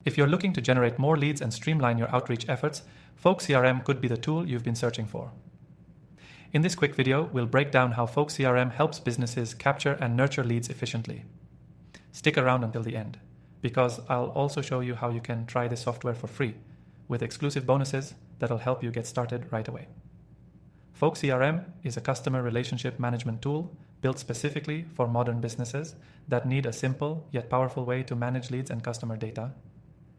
If you're looking to generate more leads and streamline your outreach efforts, Folk CRM could be the tool you've been searching for. In this quick video, we'll break down how Folk CRM helps businesses capture and nurture leads efficiently. Stick around until the end, because I'll also show you how you can try this software for free, with exclusive bonuses that'll help you get started right away. Folk CRM is a customer relationship management tool built specifically for modern businesses that need a simple yet powerful way to manage leads and customer data.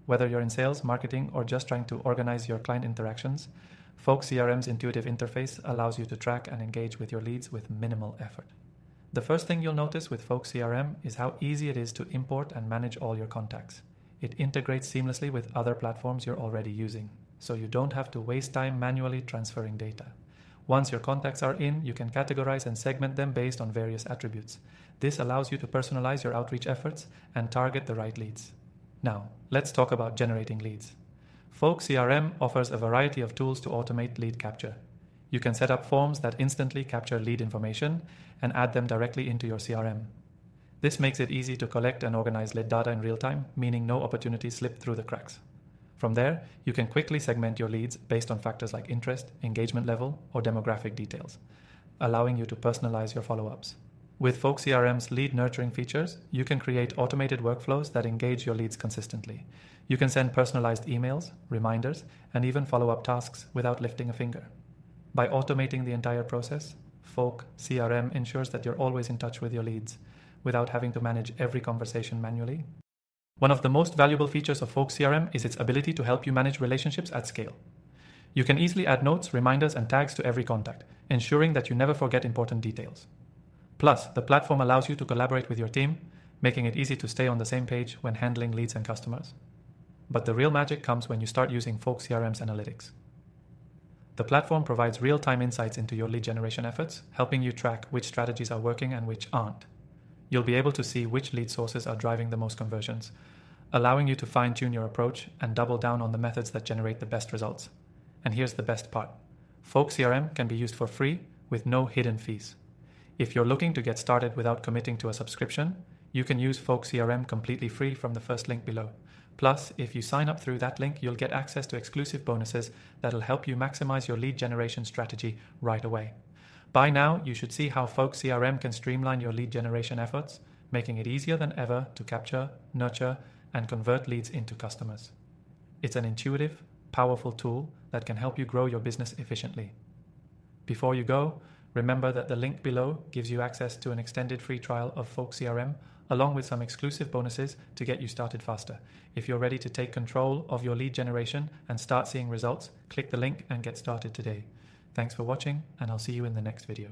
Whether you're in sales, marketing, or just trying to organize your client interactions, Folk CRM's intuitive interface allows you to track and engage with your leads with minimal effort. The first thing you'll notice with Folk CRM is how easy it is to import and manage all your contacts. It integrates seamlessly with other platforms you're already using, so you don't have to waste time manually transferring data. Once your contacts are in, you can categorize and segment them based on various attributes. This allows you to personalize your outreach efforts and target the right leads. Now, let's talk about generating leads. Folk CRM offers a variety of tools to automate lead capture. You can set up forms that instantly capture lead information and add them directly into your CRM. This makes it easy to collect and organize lead data in real time, meaning no opportunities slip through the cracks. From there, you can quickly segment your leads based on factors like interest, engagement level, or demographic details, allowing you to personalize your follow-ups. With Folk CRM's lead nurturing features, you can create automated workflows that engage your leads consistently. You can send personalized emails, reminders, and even follow-up tasks without lifting a finger. By automating the entire process, Folk CRM ensures that you're always in touch with your leads, without having to manage every conversation manually. One of the most valuable features of Folk CRM is its ability to help you manage relationships at scale. You can easily add notes, reminders, and tags to every contact, ensuring that you never forget important details. Plus, the platform allows you to collaborate with your team, making it easy to stay on the same page when handling leads and customers. But the real magic comes when you start using Folk CRM's analytics. The platform provides real-time insights into your lead generation efforts, helping you track which strategies are working and which aren't. You'll be able to see which lead sources are driving the most conversions, allowing you to fine-tune your approach and double down on the methods that generate the best results. And here's the best part. Folk CRM can be used for free with no hidden fees. If you're looking to get started without committing to a subscription, you can use Folk CRM completely free from the first link below. Plus, if you sign up through that link, you'll get access to exclusive bonuses that'll help you maximize your lead generation strategy right away. By now, you should see how Folk CRM can streamline your lead generation efforts, making it easier than ever to capture, nurture, and convert leads into customers. It's an intuitive, powerful tool that can help you grow your business efficiently. Before you go, remember that the link below gives you access to an extended free trial of Folk CRM, along with some exclusive bonuses to get you started faster. If you're ready to take control of your lead generation and start seeing results, click the link and get started today. Thanks for watching, and I'll see you in the next video.